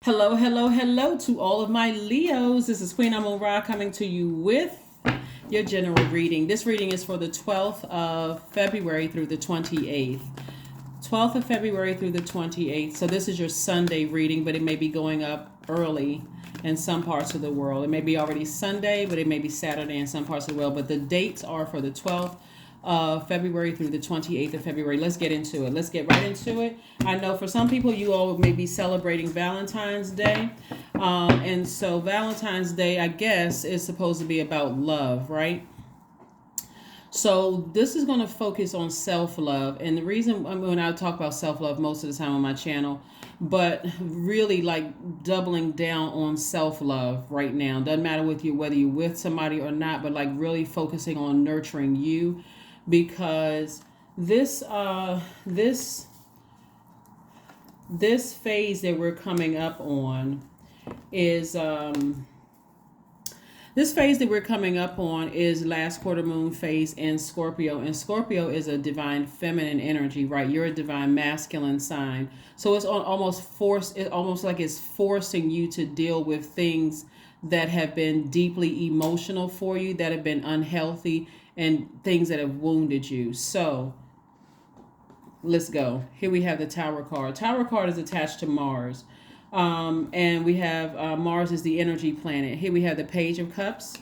Hello, hello, hello to all of my Leos. This is Queen Amun Ra coming to you with your general reading. This reading is for the 12th of February through the 28th. 12th of February through the 28th. So this is your Sunday reading, but it may be going up early in some parts of the world. It may be already Sunday, but it may be Saturday in some parts of the world. But the dates are for the 12th of February through the 28th of February. Let's get into it. Let's get right into it. I know for some people, you all may be celebrating Valentine's Day. And so Valentine's Day, I guess, is supposed to be about love, right? So this is going to focus on self-love. And the reason, when I talk about self-love most of the time on my channel, but really like doubling down on self-love right now. Doesn't matter with you whether you're with somebody or not, but like really focusing on nurturing you, because this phase that we're coming up on is this phase that we're coming up on is last quarter moon phase in Scorpio. And Scorpio is a divine feminine energy, right? You're a divine masculine sign. So it's almost like it's forcing you to deal with things that have been deeply emotional for you, that have been unhealthy, and things that have wounded you. So let's go. Here we have the Tower card. Tower card is attached to Mars. And we have Mars is the energy planet. Here we have the Page of Cups.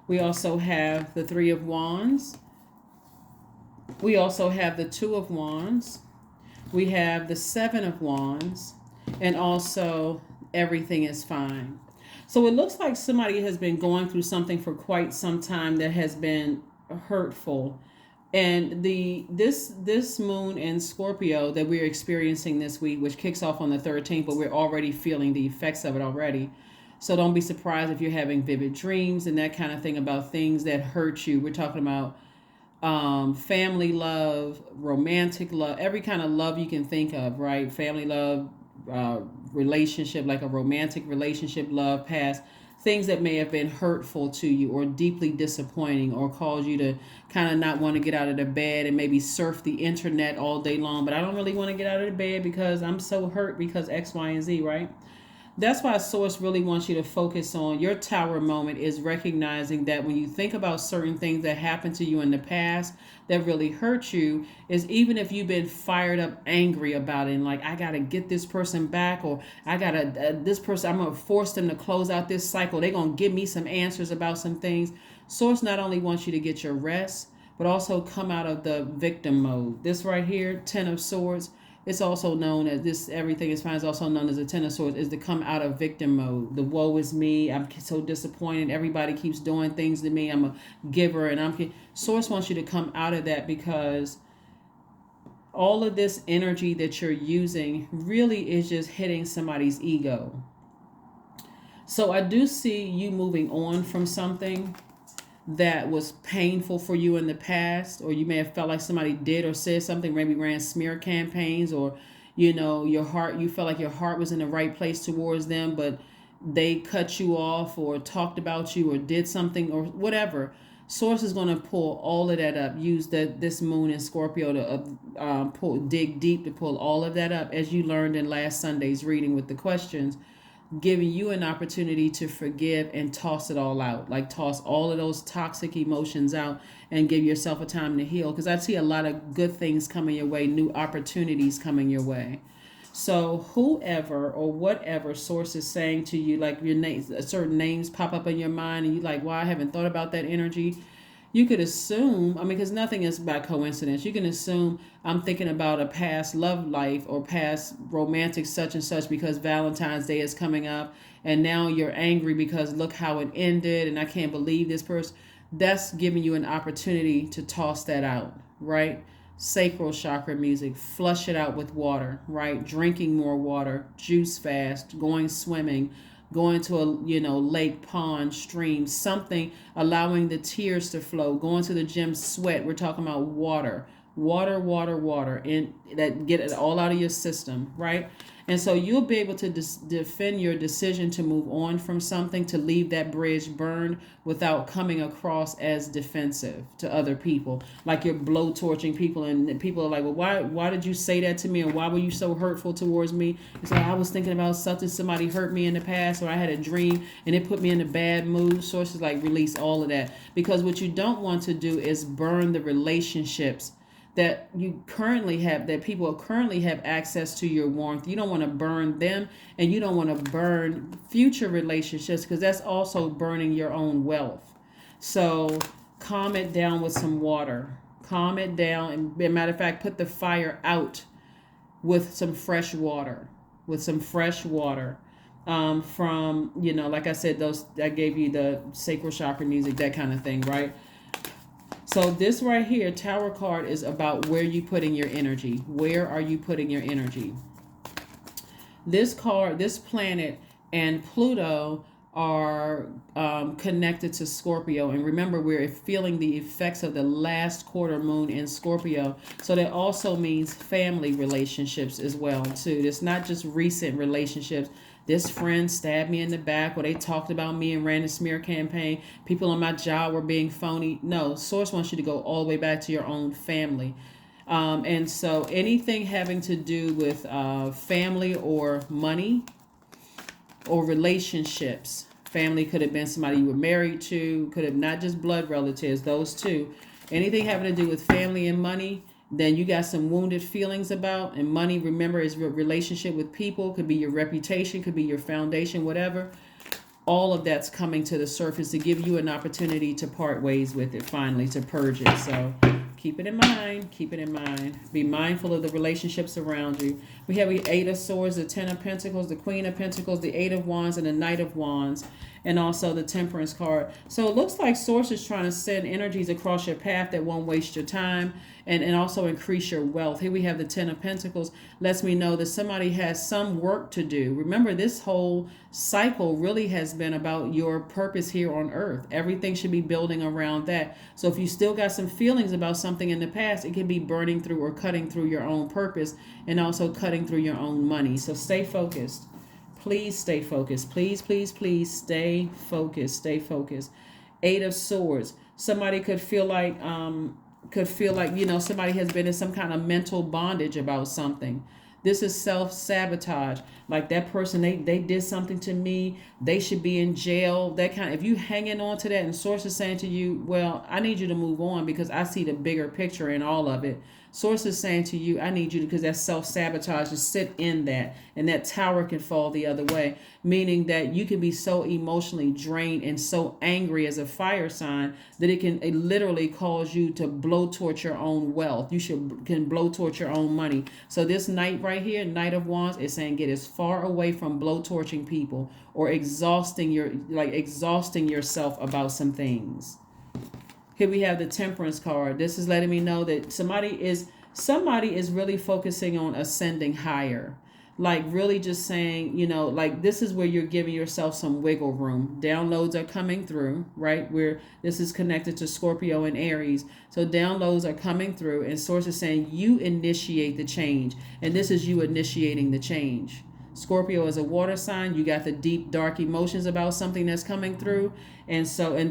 We also have the Three of Wands. We also have the Two of Wands. We have the Seven of Wands. And also, everything is fine. So it looks like somebody has been going through something for quite some time that has been hurtful. And this moon in Scorpio that we're experiencing this week, which kicks off on the 13th, but we're already feeling the effects of it already. So don't be surprised if you're having vivid dreams and that kind of thing about things that hurt you. We're talking about family love, romantic love, every kind of love you can think of, right? Family love, relationship, like a romantic relationship, love, past things that may have been hurtful to you or deeply disappointing or caused you to kind of not want to get out of the bed and maybe surf the internet all day long. But I don't really want to get out of the bed because I'm so hurt because X, Y, and Z, right? That's why Source really wants you to focus on your tower moment, is recognizing that when you think about certain things that happened to you in the past that really hurt you, is even if you've been fired up angry about it and like, I got to get this person back, or I got to, this person, I'm going to force them to close out this cycle. They're going to give me some answers about some things. Source not only wants you to get your rest, but also come out of the victim mode. This right here, Ten of Swords, it's also known as this, everything is fine, is also known as a Ten of Swords, is to come out of victim mode. The woe is me. I'm so disappointed. Everybody keeps doing things to me. I'm a giver, and Source wants you to come out of that, because all of this energy that you're using really is just hitting somebody's ego. So I do see you moving on from something that was painful for you in the past, or you may have felt like somebody did or said something, maybe ran smear campaigns, or your heart, you felt like your heart was in the right place towards them, but they cut you off or talked about you or did something or whatever. Source is going to pull all of that up. Use this moon in Scorpio to dig deep to pull all of that up, as you learned in last Sunday's reading with the questions, giving you an opportunity to forgive and toss it all out. Like toss all of those toxic emotions out and give yourself a time to heal. Because I see a lot of good things coming your way, new opportunities coming your way. So whoever or whatever Source is saying to you, like your names, certain names pop up in your mind and you like, wow, I haven't thought about that energy. You could assume, because nothing is by coincidence. You can assume I'm thinking about a past love life or past romantic such and such, because Valentine's Day is coming up and now you're angry because look how it ended and I can't believe this person. That's giving you an opportunity to toss that out, right? Sacral chakra music, flush it out with water, right? Drinking more water, juice fast, going swimming, going to a lake, pond, stream, something, allowing the tears to flow, going to the gym, sweat. We're talking about water, Water, water, water, and that get it all out of your system, right? And so you'll be able to defend your decision to move on from something, to leave that bridge burned without coming across as defensive to other people. Like you're blowtorching people, and people are like, well, why did you say that to me? And why were you so hurtful towards me? It's like, I was thinking about something, somebody hurt me in the past, or I had a dream and it put me in a bad mood. Sources like release all of that, because what you don't want to do is burn the relationships that you currently have, that people currently have access to your warmth. You don't want to burn them, and you don't want to burn future relationships, because that's also burning your own wealth. So calm it down with some water. Calm it down, and as a matter of fact, put the fire out with some fresh water. With some fresh water. From, like I said, those I gave you the sacral chakra music, that kind of thing, right? So this right here, Tower card, is about where you putting your energy. Where are you putting your energy? This card, this planet and Pluto are connected to Scorpio. And remember, we're feeling the effects of the last quarter moon in Scorpio. So that also means family relationships as well, too. It's not just recent relationships. This friend stabbed me in the back, or they talked about me and ran a smear campaign. People on my job were being phony. No, Source wants you to go all the way back to your own family. And so anything having to do with family or money or relationships. Family could have been somebody you were married to, could have not just blood relatives, those two. Anything having to do with family and money, then you got some wounded feelings about. And money, remember, is relationship with people, could be your reputation, could be your foundation, whatever. All of that's coming to the surface to give you an opportunity to part ways with it, finally, to purge it. So keep it in mind. Keep it in mind. Be mindful of the relationships around you. We have the Eight of Swords, the Ten of Pentacles, the Queen of Pentacles, the Eight of Wands, and the Knight of Wands, and also the Temperance card. So it looks like Source is trying to send energies across your path that won't waste your time, and also increase your wealth. Here we have the Ten of Pentacles. Lets me know that somebody has some work to do. Remember, this whole cycle really has been about your purpose here on earth. Everything should be building around that. So if you still got some feelings about something in the past, it can be burning through or cutting through your own purpose, and also cutting through your own money. So stay focused. Please stay focused. Please, please, please stay focused. Stay focused. Eight of Swords. Somebody could feel like somebody has been in some kind of mental bondage about something. This is self-sabotage. Like that person, they did something to me. They should be in jail. That kind of, if you hanging on to that, and Source is saying to you, well, I need you to move on, because I see the bigger picture in all of it. Source is saying to you, I need you to, because that's self-sabotage, to sit in that, and that tower can fall the other way, meaning that you can be so emotionally drained and so angry as a fire sign that it literally cause you to blowtorch your own wealth. You can blowtorch your own money. So this Knight right here, Knight of Wands, is saying get as far away from blowtorching people or exhausting yourself about some things. Here we have the Temperance card. This is letting me know that somebody is really focusing on ascending higher. Like really just saying, like this is where you're giving yourself some wiggle room. Downloads are coming through, right? Where this is connected to Scorpio and Aries. So downloads are coming through, and Source is saying you initiate the change. And this is you initiating the change. Scorpio is a water sign. You got the deep, dark emotions about something that's coming through. And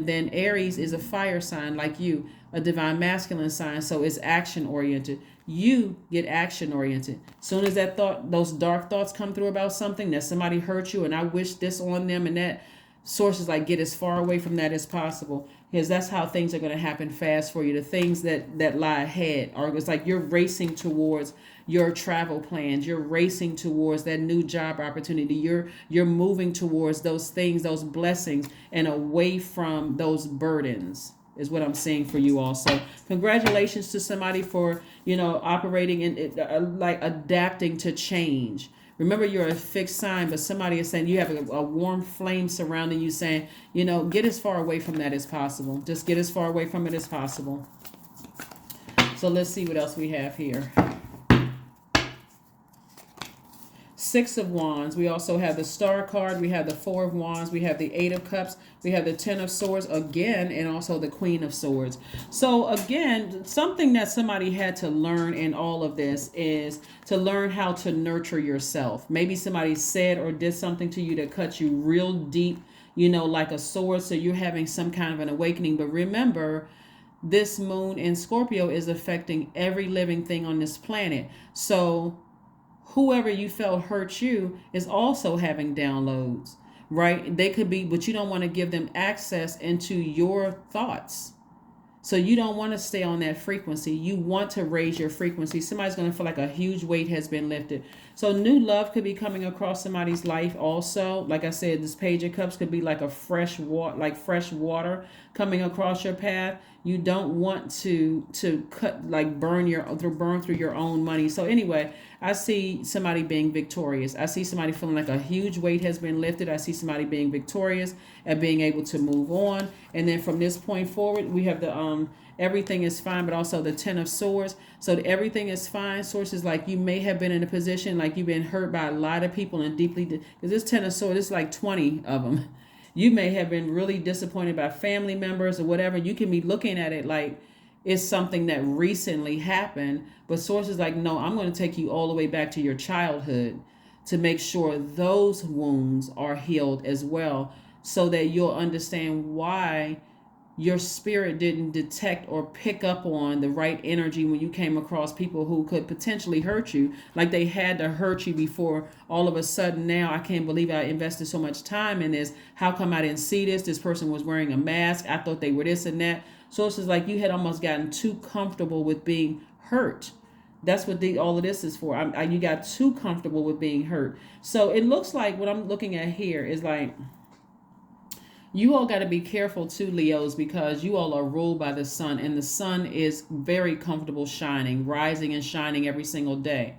then Aries is a fire sign like you, a divine masculine sign. So it's action oriented. You get action oriented. Soon as those dark thoughts come through about something, that somebody hurt you and I wish this on them, and that, Source is like, get as far away from that as possible, because that's how things are going to happen fast for you. The things that lie ahead are, it's like you're racing towards your travel plans. You're racing towards that new job opportunity. You're moving towards those things, those blessings, and away from those burdens, is what I'm seeing for you also. Congratulations to somebody for, operating in like adapting to change. Remember, you're a fixed sign, but somebody is saying you have a warm flame surrounding you, saying, get as far away from that as possible. Just get as far away from it as possible. So let's see what else we have here. Six of Wands. We also have the Star card. We have the Four of Wands. We have the Eight of Cups. We have the Ten of Swords again, and also the Queen of Swords. So again, something that somebody had to learn in all of this is to learn how to nurture yourself. Maybe somebody said or did something to you that cut you real deep, like a sword. So you're having some kind of an awakening. But remember, this moon in Scorpio is affecting every living thing on this planet. So whoever you felt hurt you is also having downloads, right? They could be, but you don't want to give them access into your thoughts. So you don't want to stay on that frequency. You want to raise your frequency. Somebody's going to feel like a huge weight has been lifted. So new love could be coming across somebody's life also. Like I said, this Page of Cups could be like a fresh water coming across your path. You don't want to cut, like burn through your own money. So anyway, I see somebody being victorious. I see somebody feeling like a huge weight has been lifted. I see somebody being victorious and being able to move on. And then from this point forward, we have the everything is fine, but also the Ten of Swords. So everything is fine. Sources like you may have been in a position like you've been hurt by a lot of people and deeply, because this Ten of Swords, it's like 20 of them. You may have been really disappointed by family members or whatever. You can be looking at it like it's something that recently happened, but sources like, no, I'm going to take you all the way back to your childhood to make sure those wounds are healed as well, so that you'll understand why your spirit didn't detect or pick up on the right energy when you came across people who could potentially hurt you. Like they had to hurt you before all of a sudden now, I can't believe I invested so much time in this. How come I didn't see this? This person was wearing a mask. I thought they were this and that. So it's just like you had almost gotten too comfortable with being hurt. That's what all of this is for. You got too comfortable with being hurt. So it looks like what I'm looking at here is like, you all got to be careful too, Leos, because you all are ruled by the sun, and the sun is very comfortable shining, rising and shining every single day.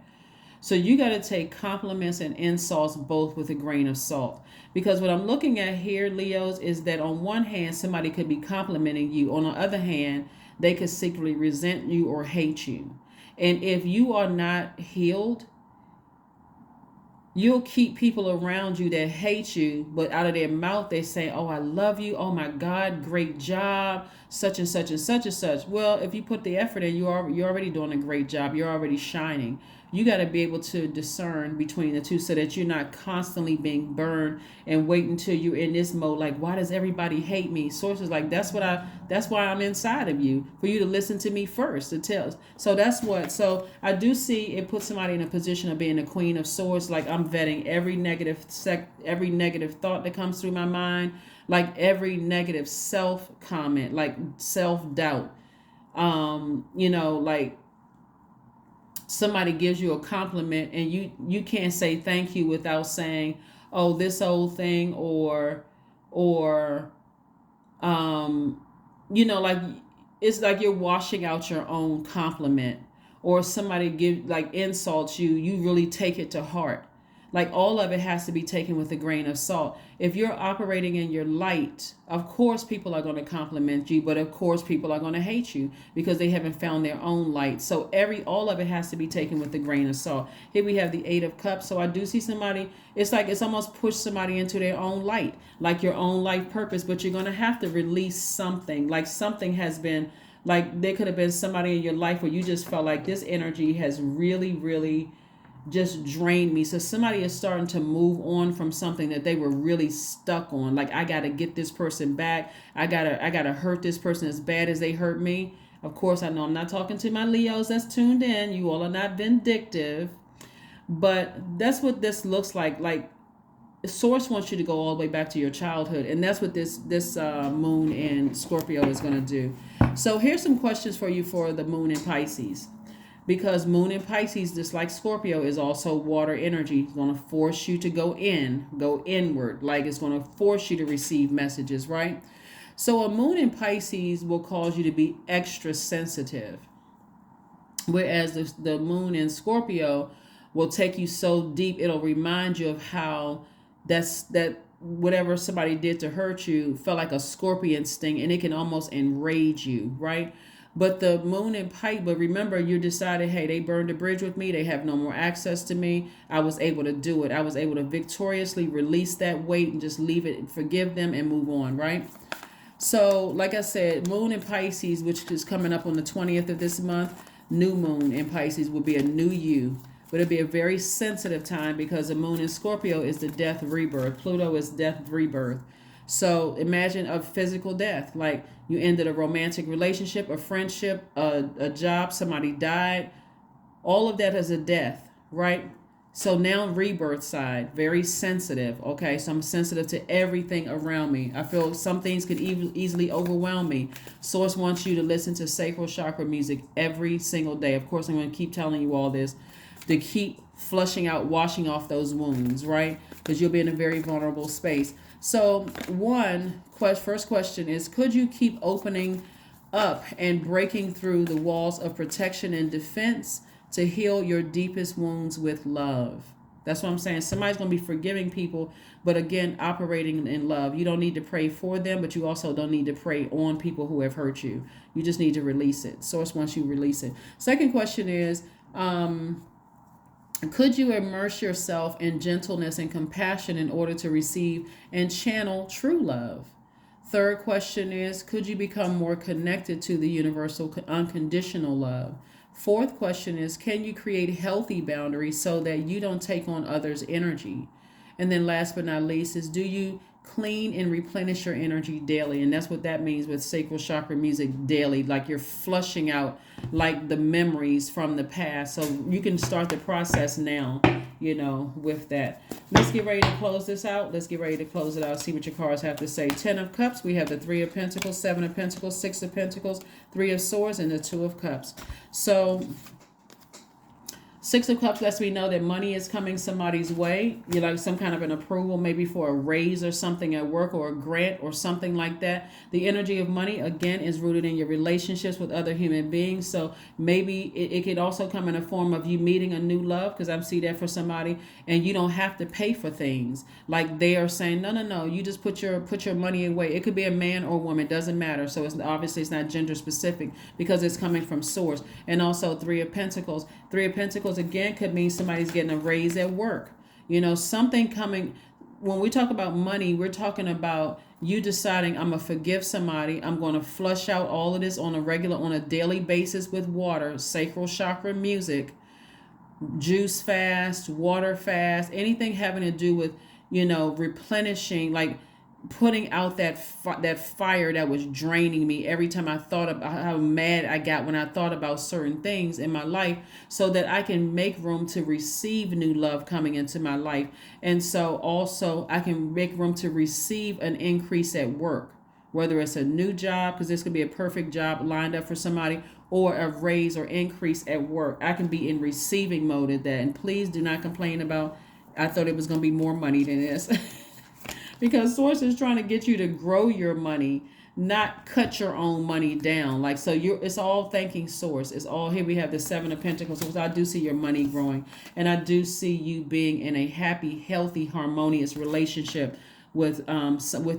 So you got to take compliments and insults both with a grain of salt. Because what I'm looking at here, Leos, is that on one hand, somebody could be complimenting you. On the other hand, they could secretly resent you or hate you. And if you are not healed, you'll keep people around you that hate you, but out of their mouth they say, oh, I love you, oh my God, great job, such and such and such and such. Well, if you put the effort in, you're already doing a great job. You're already shining. You got to be able to discern between the two so that you're not constantly being burned and wait until you're in this mode like, why does everybody hate me? Sources like, that's why I'm inside of you, for you to listen to me first, to tell. So I do see it puts somebody in a position of being the Queen of Swords. Like I'm vetting every negative thought that comes through my mind, like every negative self comment, like self-doubt. Like somebody gives you a compliment and you can't say thank you without saying, oh, this old thing, or like it's like you're washing out your own compliment. Or somebody insults you, you really take it to heart. Like all of it has to be taken with a grain of salt. If you're operating in your light, of course people are going to compliment you, but of course people are going to hate you because they haven't found their own light. So all of it has to be taken with a grain of salt. Here we have the Eight of Cups. So I do see somebody, it's like it's almost pushed somebody into their own light, like your own life purpose, but you're going to have to release something. Like something has been, like there could have been somebody in your life where you just felt like this energy has really, really just drained me. So somebody is starting to move on from something that they were really stuck on. Like, I got to get this person back. I gotta hurt this person as bad as they hurt me. Of course, I know I'm not talking to my Leos that's tuned in. You all are not vindictive, but that's what this looks like. Like, Source wants you to go all the way back to your childhood, and that's what this moon in Scorpio is going to do. So here's some questions for you for the moon in Pisces. Because moon in Pisces, just like Scorpio, is also water energy. It's going to force you to go inward. Like it's going to force you to receive messages, right? So a moon in Pisces will cause you to be extra sensitive. Whereas the moon in Scorpio will take you so deep, it'll remind you of how that whatever somebody did to hurt you felt like a scorpion sting, and it can almost enrage you, right? But the moon in Pisces, but remember, you decided, hey, they burned the bridge with me. They have no more access to me. I was able to do it. I was able to victoriously release that weight and just leave it, forgive them, and move on, right? So, like I said, moon in Pisces, which is coming up on the 20th of this month, new moon in Pisces will be a new you. But it'll be a very sensitive time because the moon in Scorpio is the death rebirth. Pluto is death rebirth. So imagine a physical death, like you ended a romantic relationship, a friendship, a job, somebody died. All of that is a death, right? So now rebirth side, very sensitive. Okay, so I'm sensitive to everything around me. I feel some things could easily overwhelm me. Source wants you to listen to sacral chakra music every single day. Of course, I'm going to keep telling you all this to keep flushing out, washing off those wounds, right? Because you'll be in a very vulnerable space. So first question is, could you keep opening up and breaking through the walls of protection and defense to heal your deepest wounds with love? That's what I'm saying. Somebody's going to be forgiving people, but again, operating in love. You don't need to pray for them, but you also don't need to pray on people who have hurt you. You just need to release it. Source wants you to release it. Second question is, could you immerse yourself in gentleness and compassion in order to receive and channel true love? Third question is, could you become more connected to the universal unconditional love? Fourth question is, can you create healthy boundaries so that you don't take on others' energy? And then last but not least is, do you clean and replenish your energy daily? And that's what that means with sacral chakra music, daily, like you're flushing out like the memories from the past. So you can start the process now, with that. Let's get ready to close this out. Let's get ready to close it out. See what your cards have to say. 10 of Cups. We have the 3 of Pentacles, 7 of Pentacles, 6 of Pentacles, 3 of Swords, and the 2 of Cups. So 6 of Cups lets me know that money is coming somebody's way. You like some kind of an approval, maybe for a raise or something at work, or a grant or something like that. The energy of money, again, is rooted in your relationships with other human beings. So maybe it could also come in a form of you meeting a new love, because I see that for somebody, and you don't have to pay for things. Like they are saying, no, you just put your money away. It could be a man or woman, doesn't matter. So it's obviously it's not gender specific because it's coming from source. And also 3 of Pentacles. 3 of Pentacles again could mean somebody's getting a raise at work. Something coming. When we talk about money, we're talking about you deciding, I'm going to forgive somebody. I'm going to flush out all of this on a daily basis with water, sacral chakra music, juice fast, water fast, anything having to do with, replenishing, like putting out that fire that was draining me every time I thought about how mad I got when I thought about certain things in my life, so that I can make room to receive new love coming into my life. And so also I can make room to receive an increase at work, whether it's a new job, because this could be a perfect job lined up for somebody, or a raise or increase at work. I can be in receiving mode at that. And please do not complain about, I thought it was going to be more money than this. Because source is trying to get you to grow your money, not cut your own money down. Like, so it's all thanking source. It's all, here we have the 7 of Pentacles. So I do see your money growing, and I do see you being in a happy, healthy, harmonious relationship with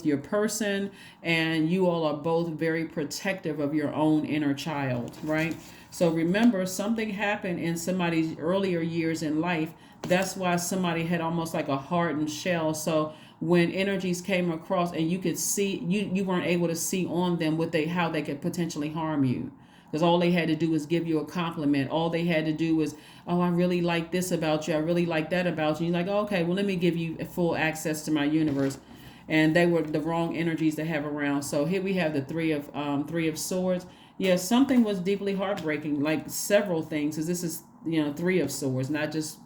your person, and you all are both very protective of your own inner child, right? So remember, something happened in somebody's earlier years in life. That's why somebody had almost like a hardened shell. So when energies came across and you could see, you weren't able to see on them how they could potentially harm you. Because all they had to do was give you a compliment. All they had to do was, oh, I really like this about you. I really like that about you. You're like, oh, okay, well, let me give you full access to my universe. And they were the wrong energies to have around. So here we have the 3 of Swords. Yes, something was deeply heartbreaking, like several things, because this is 3 of Swords, not just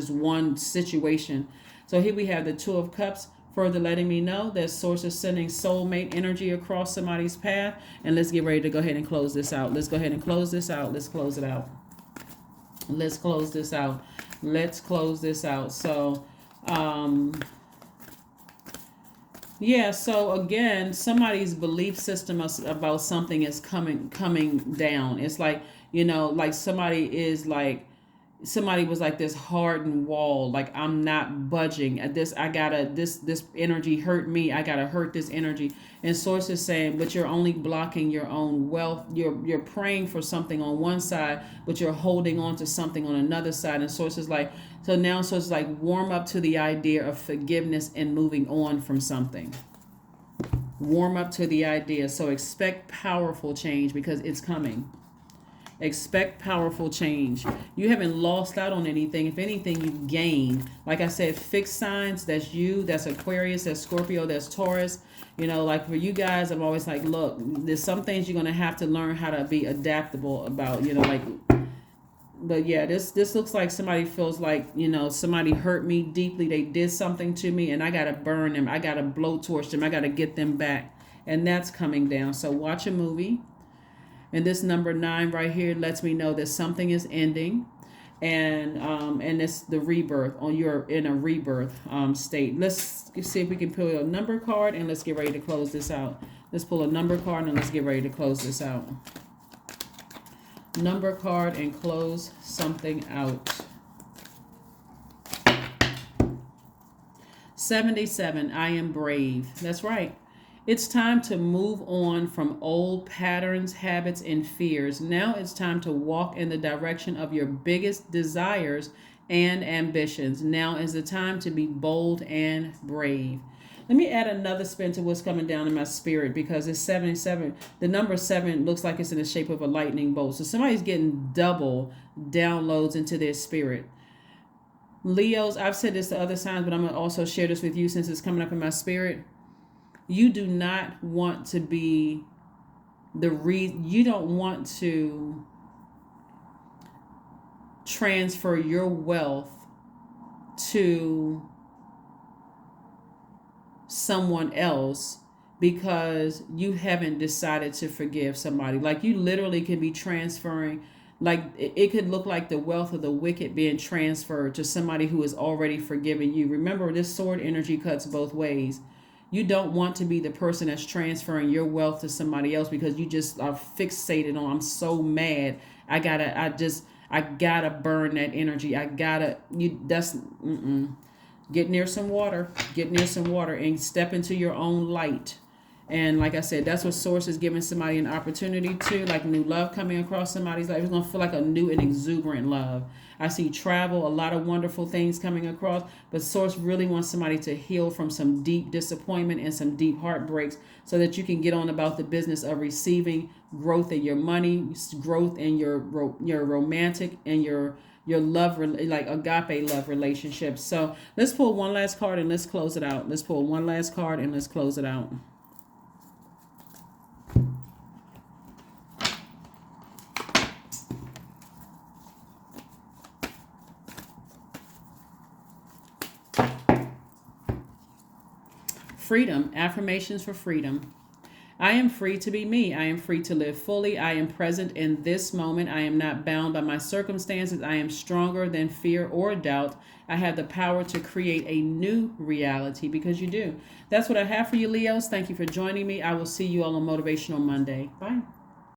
one situation. So here we have the 2 of Cups, further letting me know that source is sending soulmate energy across somebody's path. And let's get ready to go ahead and close this out. Let's go ahead and close this out. Let's close it out. Let's close this out. Let's close this out. So, yeah, so again, somebody's belief system about something is coming down. It's like, like somebody is like, somebody was like this hardened wall, like I'm not budging. This energy hurt me, I gotta hurt this energy. And source is saying, but you're only blocking your own wealth. You're praying for something on one side, but you're holding on to something on another side. And source is like, so now source is like, warm up to the idea of forgiveness and moving on from something. Warm up to the idea. So expect powerful change, because it's coming. Expect powerful change. You haven't lost out on anything. If anything, you've gained. Like I said, fixed signs, that's you, that's Aquarius, that's Scorpio, that's Taurus. You know, like for you guys, I'm always like, look, there's some things you're going to have to learn how to be adaptable about, you know, like, but yeah, this looks like somebody feels like, you know, somebody hurt me deeply. They did something to me and I got to burn them. I got to blowtorch them. I got to get them back. And that's coming down. So watch a movie. And this number 9 right here lets me know that something is ending, and it's the rebirth. You're in a rebirth state. Let's see if we can pull a number card, and let's get ready to close this out. Let's pull a number card and let's get ready to close this out. Number card and close something out. 77. I am brave. That's right. It's time to move on from old patterns, habits, and fears. Now it's time to walk in the direction of your biggest desires and ambitions. Now is the time to be bold and brave. Let me add another spin to what's coming down in my spirit, because it's 77. The number 7 looks like it's in the shape of a lightning bolt. So somebody's getting double downloads into their spirit. Leos, I've said this to other signs, but I'm going to also share this with you since it's coming up in my spirit. You do not want to be you don't want to transfer your wealth to someone else because you haven't decided to forgive somebody. Like, you literally can be transferring, like it could look like the wealth of the wicked being transferred to somebody who has already forgiven you. Remember, this sword energy cuts both ways. You don't want to be the person that's transferring your wealth to somebody else because you just are fixated on, I'm so mad. I gotta burn that energy. Get near some water. Get near some water and step into your own light. And like I said, that's what source is giving somebody an opportunity to, like new love coming across somebody's life. It's going to feel like a new and exuberant love. I see travel, a lot of wonderful things coming across, but source really wants somebody to heal from some deep disappointment and some deep heartbreaks so that you can get on about the business of receiving growth in your money, growth in your romantic and your love, like agape love relationships. So let's pull one last card and let's close it out. Let's pull one last card and let's close it out. Freedom, affirmations for freedom. I am free to be me. I am free to live fully. I am present in this moment. I am not bound by my circumstances. I am stronger than fear or doubt. I have the power to create a new reality, because you do. That's what I have for you, Leos. Thank you for joining me. I will see you all on Motivational Monday. Bye.